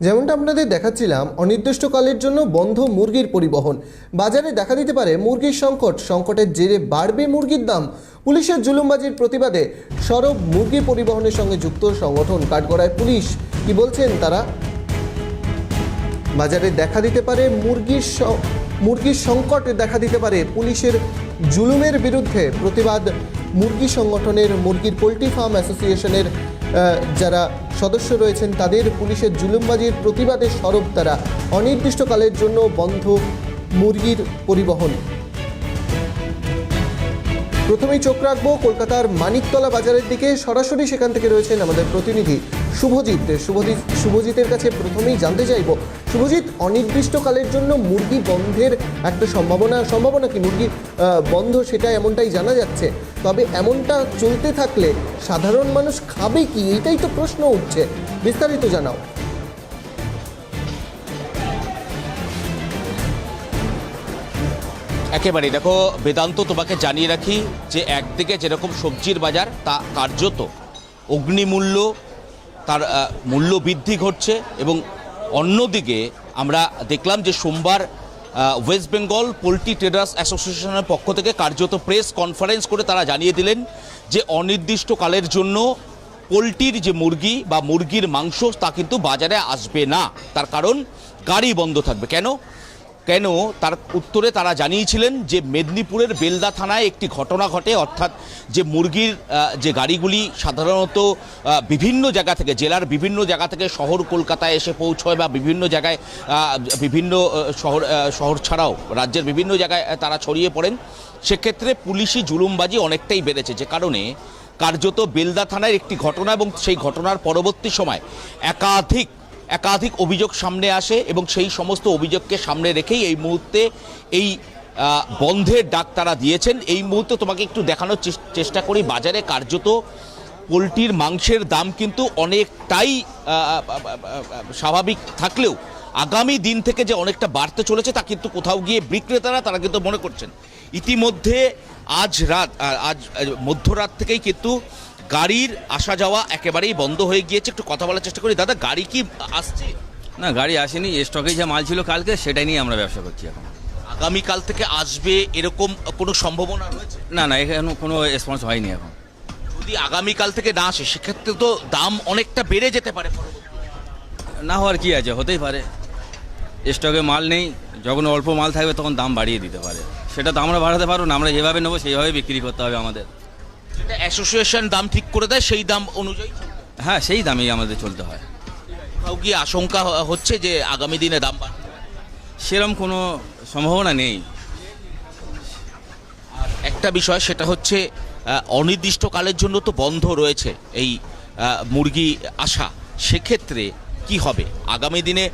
যেমনটা আপনাদের দেখাচ্ছিলাম, অনির্দিষ্টকালের জন্য বন্ধ মুরগির পরিবহন। বাজারে দেখা দিতে পারে মুরগির সংকটের জেরে বাড়বে মুরগির দাম। পুলিশের জুলুমবাজির প্রতিবাদে সরব মুরগি পরিবহনের সঙ্গে যুক্ত সংগঠন কাঠগড়ায় পুলিশ। কি বলছেন তারা? বাজারে দেখা দিতে পারে মুরগির সংকট দেখা দিতে পারে। পুলিশের জুলুমের বিরুদ্ধে প্রতিবাদ মুরগি সংগঠনের, মুরগির পোলট্রি ফার্ম অ্যাসোসিয়েশনের যারা সদস্য রয়েছেন তাদের। পুলিশের জুলুমবাজির প্রতিবাদে সরব তারা। অনির্দিষ্টকালের জন্য বন্ধ মুরগির পরিবহন। প্রথমেই চোখ রাখবো কলকাতার মানিকতলা বাজারের দিকে। সরাসরি সেখান থেকে রয়েছেন আমাদের প্রতিনিধি শুভজিতের কাছে প্রথমেই জানতে চাইব, শুভজিৎ, অনির্দিষ্টকালের জন্য মুরগি বন্ধের একটা সম্ভাবনা কি মুরগি বন্ধ সেটা এমনটাই জানা যাচ্ছে, তবে এমনটা চলতে থাকলে সাধারণ মানুষ খাবে কি, এইটাই তো প্রশ্ন উঠছে। বিস্তারিত জানাও। একেবারে দেখো বেদান্ত, তোমাকে জানিয়ে রাখি যে একদিকে যেরকম সবজির বাজার তা কার্যত অগ্নিমূল্য, তার মূল্য বৃদ্ধি ঘটছে, এবং অন্যদিকে আমরা দেখলাম যে সোমবার ওয়েস্ট বেঙ্গল পোলট্রি ট্রেডার্স অ্যাসোসিয়েশনের পক্ষ থেকে কার্যত প্রেস কনফারেন্স করে তারা জানিয়ে দিলেন যে অনির্দিষ্টকালের জন্য পোলট্রির যে মুরগি বা মুরগির মাংস তা কিন্তু বাজারে আসবে না। তার কারণ গাড়ি বন্ধ থাকবে। কেন তার উত্তরে তারা জানিয়েছিলেন যে মেদিনীপুরের বেলদা থানায় একটি ঘটনা ঘটে, অর্থাৎ যে মুরগির যে গাড়িগুলি সাধারণত বিভিন্ন জায়গা থেকে, জেলার বিভিন্ন জায়গা থেকে শহর কলকাতায় এসে পৌঁছয় বা বিভিন্ন জায়গায় বিভিন্ন শহর ছাড়াও রাজ্যের বিভিন্ন জায়গায় তারা ছড়িয়ে পড়েন। সেক্ষেত্রে পুলিশি জুলুমবাজি অনেকটাই বেড়েছে, যে কারণে কার্যত বেলদা থানায় একটি ঘটনা এবং সেই ঘটনার পরবর্তী সময় একাধিক অভিযোগ সামনে আসে, এবং সেই সমস্ত অভিযোগকে সামনে রেখেই এই মুহূর্তে এই বন্ধের ডাক তারা দিয়েছেন। এই মুহূর্তে তোমাকে একটু দেখানোর চেষ্টা করি, বাজারে কার্যত পোলট্রির মাংসের দাম কিন্তু অনেকটাই স্বাভাবিক থাকলেও আগামী দিন থেকে যে অনেকটা বাড়তে চলেছে তা কিন্তু কোথাও গিয়ে বিক্রেতারা তারা কিন্তু মনে করছেন। ইতিমধ্যে আজ মধ্যরাত থেকেই কিন্তু গাড়ির আসা যাওয়া একেবারেই বন্ধ হয়ে গিয়েছে। একটু কথা বলার চেষ্টা করি। দাদা, গাড়ি কি আসছে? না, গাড়ি আসেনি। স্টকে যা মাল ছিল কালকে সেটাই নিয়ে আমরা ব্যবসা করছি এখন। আগামীকাল থেকে আসবে এরকম কোনো সম্ভাবনা রয়েছে? না, এখানে কোনো রেসপন্স হয়নি এখন। যদি আগামীকাল থেকে না আসে সেক্ষেত্রে তো দাম অনেকটা বেড়ে যেতে পারে। না হওয়ার কি আছে, হতেই পারে। স্টকে মাল নেই, যখন অল্প মাল থাকবে তখন দাম বাড়িয়ে দিতে পারে। সেটা তো আমরা বাড়াতে পারবো না, আমরা যেভাবে নেবো সেইভাবে বিক্রি করতে হবে আমাদের। অ্যাসোসিয়েশন দাম ঠিক করে দেয়, সেই দাম অনুযায়ী। হ্যাঁ, সেই দামেই আমাদের চলতে হয়। কোথাও কি আশঙ্কা হচ্ছে যে আগামী দিনে দাম বাড়বে? সেরকম কোনো সম্ভাবনা নেই। আর একটা বিষয়, সেটা হচ্ছে অনির্দিষ্টকালের জন্য তো বন্ধ রয়েছে এই মুরগি আসা। সেক্ষেত্রে কি হবে? আগামী দিনে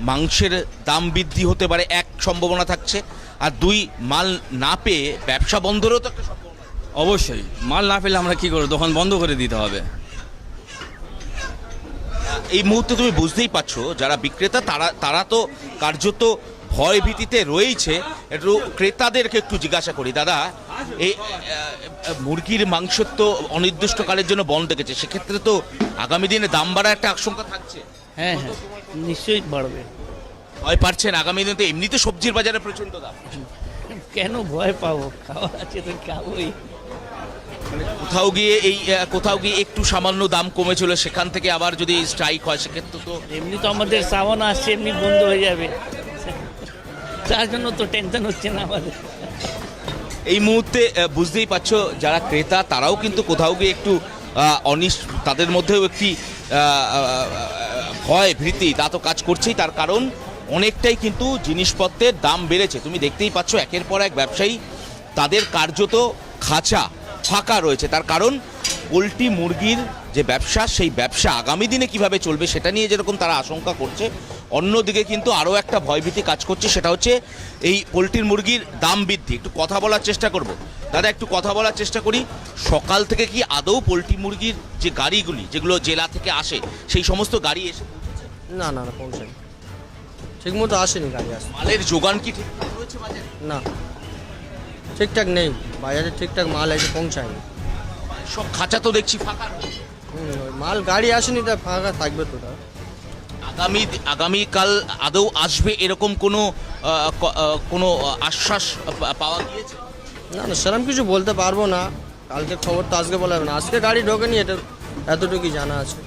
মাংসের দাম বৃদ্ধি হতে পারে, এক সম্ভাবনা থাকছে, আর দুই, মাল না পেয়ে ব্যবসা বন্ধেরও তো একটা সম্ভাবনা। অবশ্যই, মাল না পেলে আমরা কি করবো? দোকান বন্ধ করে দিতে হবে। এই মুহূর্তে তুমি বুঝতেই পারছো যারা বিক্রেতা তারা তো কার্যত ভয় ভীতিতে রয়েছে। একটু ক্রেতাদেরকে একটু জিজ্ঞাসা করি। দাদা, এই মুরগির মাংস তো অনির্দিষ্টকালের জন্য বন্ধ রেখেছে, সেক্ষেত্রে তো আগামী দিনে দাম বাড়ার একটা আশঙ্কা থাকছে। হ্যাঁ, নিশ্চয়ই বাড়বে। ভয় পাচ্ছেন? আগামী দিনে তো এমনিতে সবজির বাজারে প্রচন্ড দাম। কেন ভয় পাবো? খাওয়া আছে তো খাবোই। কোথাও গিয়ে একটু সামান্য দাম কমেছিল, সেখান থেকে আবার যদি স্ট্রাইক হয় সেক্ষেত্রে তো এমনি তো আমাদের সাবান আসছে, এমনি বন্ধ হয়ে যাবে, তার জন্য তো টেনশন হচ্ছে না আমাদের। এই মুহূর্তে বুঝতেই পারছো যারা ক্রেতা তারাও কিন্তু কোথাও গিয়ে একটু তাদের মধ্যেও একটি ভয় ভীতি তা তো কাজ করছেই। তার কারণ অনেকটাই কিন্তু জিনিসপত্রের দাম বেড়েছে। তুমি দেখতেই পাচ্ছ একের পর এক ব্যবসায়ী তাদের কার্যত খাঁচা ফাঁকা রয়েছে। তার কারণ পোলট্রি মুরগির যে ব্যবসা, সেই ব্যবসা আগামী দিনে কিভাবে চলবে সেটা নিয়ে যেরকম তারা আশঙ্কা করছে, অন্যদিকে কিন্তু আরও একটা ভয়ভীতি কাজ করছে, সেটা হচ্ছে এই পোলট্রির মুরগির দাম বৃদ্ধি। একটু কথা বলার চেষ্টা করব। দাদা, একটু কথা বলার চেষ্টা করি। সকাল থেকে কি আদৌ পোলট্রি মুরগির যে গাড়িগুলি যেগুলো জেলা থেকে আসে সেই সমস্ত গাড়ি এসে পৌঁছেছে? না, পৌঁছায়নি, ঠিক মতো আসেনি গাড়ি। আসে মালের যোগান কি ঠিকঠাক রয়েছে বাজারে? না, ঠিকঠাক নেই বাজারে, ঠিকঠাক মাল এসে পৌঁছায়নি। সব খাঁচা তো দেখছি ফাঁকা রয়েছে। মাল গাড়ি আসেনি, তাই ফাঁকা থাকবে তো। আগামীকাল আদৌ আসবে এরকম কোনো আশ্বাস পাওয়া গিয়েছে? না না, সেরকম কিছু বলতে পারবো না। কালকে খবর তো আজকে বলা যাবে না। আজকে গাড়ি ঢোকেনি, এটা এতটুকুই জানা আছে।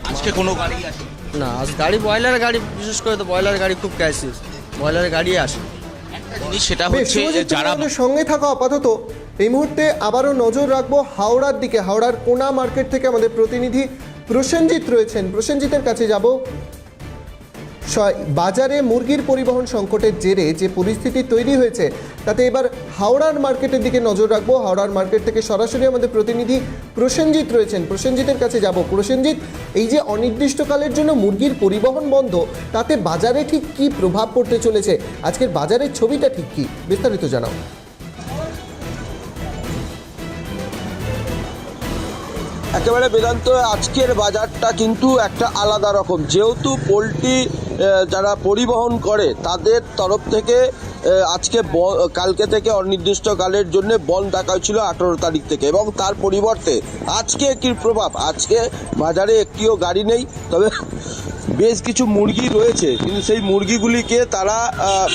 আজকে কোনো গাড়ি আসে? না, আজ গাড়ি ব্রয়লার গাড়ি, বিশেষ করে তো ব্রয়লার গাড়ি খুব ক্রাইসিস, ব্রয়লার গাড়ি আসে। একটা জিনিস সেটা বেশ, হচ্ছে শুভজিৎ, তুমি যারা আমাদের সঙ্গে থাকা আপাতত এই মুহূর্তে আবারও নজর রাখবো হাওড়ার দিকে। হাওড়ার কোনা মার্কেট থেকে আমাদের প্রতিনিধি প্রসেনজিৎ রয়েছেন, প্রসেনজিতের কাছে যাব। বাজারে মুরগির পরিবহন সংকটের জেরে যে পরিস্থিতি তৈরি হয়েছে তাতে এবার হাওড়ার মার্কেটের দিকে নজর রাখবো। হাওড়ার মার্কেট থেকে সরাসরি আমাদের প্রতিনিধি প্রসেনজিৎ রয়েছেন, প্রসেনজিতের কাছে যাব। প্রসেনজিৎ, এই যে অনির্দিষ্টকালের জন্য মুরগির পরিবহন বন্ধ, তাতে বাজারে ঠিক কী প্রভাব পড়তে চলেছে? আজকের বাজারের ছবিটা ঠিক কী, বিস্তারিত জানাও। একেবারে বেদান্ত, আজকের বাজারটা কিন্তু একটা আলাদা রকম। যেহেতু পোলট্রি যারা পরিবহন করে তাদের তরফ থেকে আজকে কালকে থেকে অনির্দিষ্টকালের জন্য বন্ধ রাখা হয়েছিল 18 তারিখ থেকে, এবং তার পরিবর্তে আজকে কি প্রভাব, আজকে বাজারে একটিও গাড়ি নেই। তবে বেশ কিছু মুরগি রয়েছে, কিন্তু সেই মুরগিগুলিকে তারা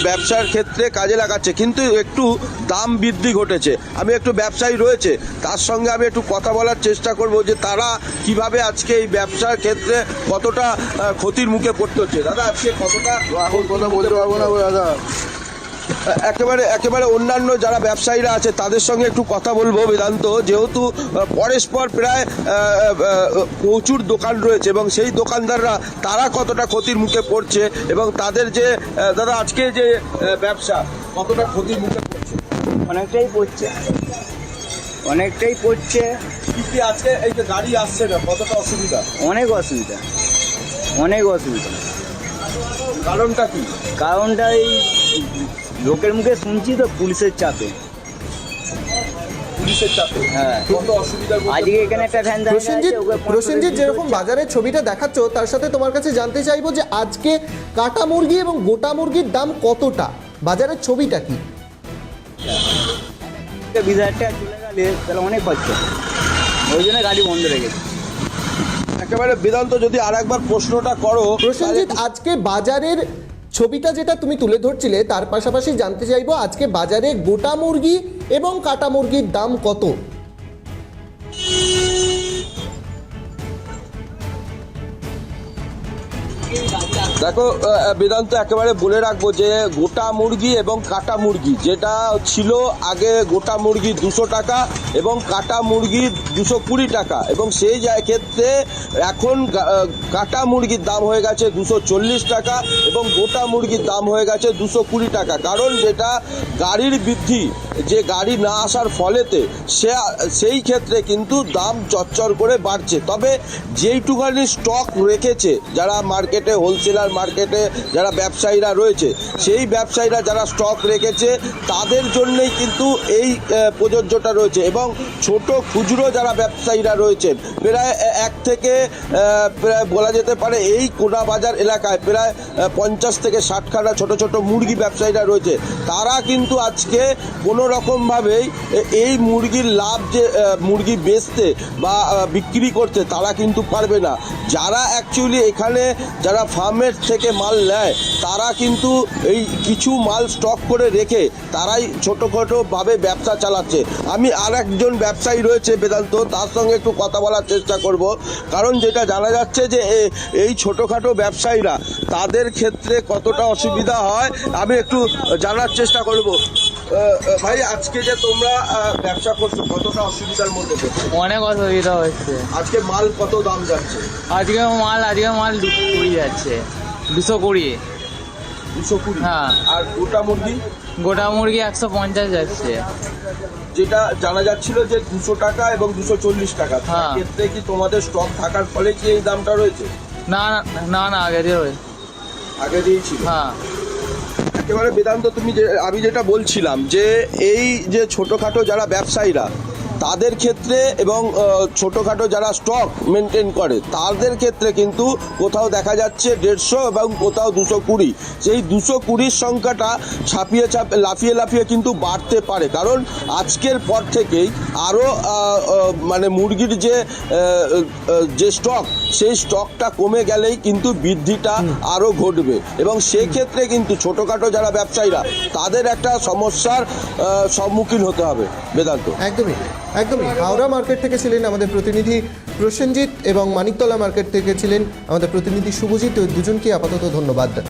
ব্যবসার ক্ষেত্রে কাজে লাগাচ্ছে, কিন্তু একটু দাম বৃদ্ধি ঘটেছে। আমি একটু ব্যবসায়ী রয়েছে, তার সঙ্গে আমি একটু কথা বলার চেষ্টা করব যে তারা কিভাবে আজকে এই ব্যবসার ক্ষেত্রে কতটা ক্ষতির মুখে পড়তে হচ্ছে। দাদা, আজকে কতটা এখন কথা বলতে পারবো না দাদা। একেবারে অন্যান্য যারা ব্যবসায়ীরা আছে তাদের সঙ্গে একটু কথা বলবো বেদান্ত। যেহেতু পরস্পর প্রায় প্রচুর দোকান রয়েছে, এবং সেই দোকানদাররা তারা কতটা ক্ষতির মুখে পড়ছে, এবং তাদের যে দাদা আজকে যে ব্যবসা কতটা ক্ষতির মুখে পড়ছে? অনেকটাই পড়ছে, অনেকটাই পড়ছে। কি আজকে এই যে গাড়ি আসছে না, কতটা অসুবিধা? অনেক অসুবিধা, অনেক অসুবিধা। কারণটা কি? কারণটা এই লোকের মুখে শুনছি তো, পুলিশের চাপে। পুলিশের চাপে? হ্যাঁ, কত অসুবিধা। আজকে এখানে একটা ভ্যান দাঁড়িয়ে আছে, প্রসেনজিৎ, যেরকম বাজারের ছবিটা দেখাচ্ছ তার সাথে তোমার কাছে জানতে চাইবো যে আজকে কাটা মুরগি এবং গোটা মুরগির দাম কতটা, বাজারের ছবিটা কি? 20,000 টাকা চলে গেলে তাহলে অনেক খরচা, ওই জন্য গাড়ি বন্ধ রেখেছে। একেবারে বেদান্ত, যদি আর একবার প্রশ্নটা করো। প্রসেনজিৎ, আজকে বাজারের ছবিটা যেটা তুমি তুলে ধরছিলে তার পাশাপাশি জানতে চাইবো আজকে বাজারে গোটা মুরগি এবং কাটা মুরগির দাম কত? দেখো বেদান্ত, একেবারে বলে রাখবো যে গোটা মুরগি এবং কাটা মুরগি যেটা ছিল আগে, গোটা মুরগি 200 টাকা এবং কাটা মুরগি 220 টাকা, এবং সেই ক্ষেত্রে এখন কাটা মুরগির দাম হয়ে গেছে 240 টাকা এবং গোটা মুরগির দাম হয়ে গেছে 220 টাকা। কারণ যেটা গাড়ির বৃদ্ধি, যে গাড়ি না আসার ফলেতে সেই ক্ষেত্রে কিন্তু দাম চচ্চর করে বাড়ছে। তবে যেইটুখানি স্টক রেখেছে যারা মার্কেটে, হোলসেলার মার্কেটে যারা ব্যবসায়ীরা রয়েছে, সেই ব্যবসায়ীরা যারা স্টক রেখেছে তাদের জন্যই কিন্তু এই প্রযোজ্যটা রয়েছে। এবং ছোট খুচরো যারা ব্যবসায়ীরা রয়েছেন, প্রায় 1 থেকে প্রায় বলা যেতে পারে এই কোনা বাজার এলাকায় প্রায় 50 থেকে 60 খানা ছোট ছোট মুরগি ব্যবসায়ীরা রয়েছে, তারা কিন্তু আজকে কোনো রকমভাবেই এই মুরগির লাভ, যে মুরগি বেচতে বা বিক্রি করতে, তারা কিন্তু পারবে না। যারা অ্যাকচুয়ালি এখানে যারা ফার্মের থেকে মাল নেয়, তারা কিন্তু এই কিছু মাল স্টক করে রেখে তারাই ছোটোখাটোভাবে ব্যবসা চালাচ্ছে। আমি আর একজন ব্যবসায়ী রয়েছে বেদান্ত, তার সঙ্গে একটু কথা বলার চেষ্টা করব। কারণ যেটা জানা যাচ্ছে যে এই ছোটোখাটো ব্যবসায়ীরা, তাদের ক্ষেত্রে কতটা অসুবিধা হয় আমি একটু জানার চেষ্টা করব। ভাই, আজকে যে তোমরা ব্যবসা করছো কতটা অসুবিধার মধ্যে পড়ছো? অনেক অসুবিধা হচ্ছে। আজকে মাল কত দাম যাচ্ছে? আজকে মাল 220 যাচ্ছে, 220। 220? হ্যাঁ। আর গোটা মুরগি? গোটা মুরগি 150 যাচ্ছে। যেটা জানা যাচ্ছিল যে 200 টাকা এবং 240 টাকা, তার হ্যাঁ। ক্ষেত্রে কি তোমাদের স্টক থাকার ফলে কি এই দামটা রয়েছে? না না না, আগে দিয়ে আগে দিয়েছিল। হ্যাঁ। একেবারে বেদান্ত, আমি যেটা বলছিলাম যে এই যে ছোটোখাটো যারা ব্যবসায়ীরা, তাদের ক্ষেত্রে এবং ছোটোখাটো যারা স্টক মেনটেন করে তাদের ক্ষেত্রে কিন্তু কোথাও দেখা যাচ্ছে 150 এবং কোথাও 220। সেই 220 সংখ্যাটা লাফিয়ে কিন্তু বাড়তে পারে, কারণ আজকের পর থেকেই আরও মানে মুরগির যে স্টক, সেই স্টকটা কমে গেলেই কিন্তু বৃদ্ধিটা আরও ঘটবে এবং সেক্ষেত্রে কিন্তু ছোটোখাটো যারা ব্যবসায়ীরা তাদের একটা সমস্যার সম্মুখীন হতে হবে। বেদান্ত, একদমই হাওড়া মার্কেট থেকে ছিলেন আমাদের প্রতিনিধি প্রসেনজিৎ এবং মানিকতলা মার্কেট থেকে ছিলেন আমাদের প্রতিনিধি শুভজিৎ। দুজনকে আপাতত ধন্যবাদ।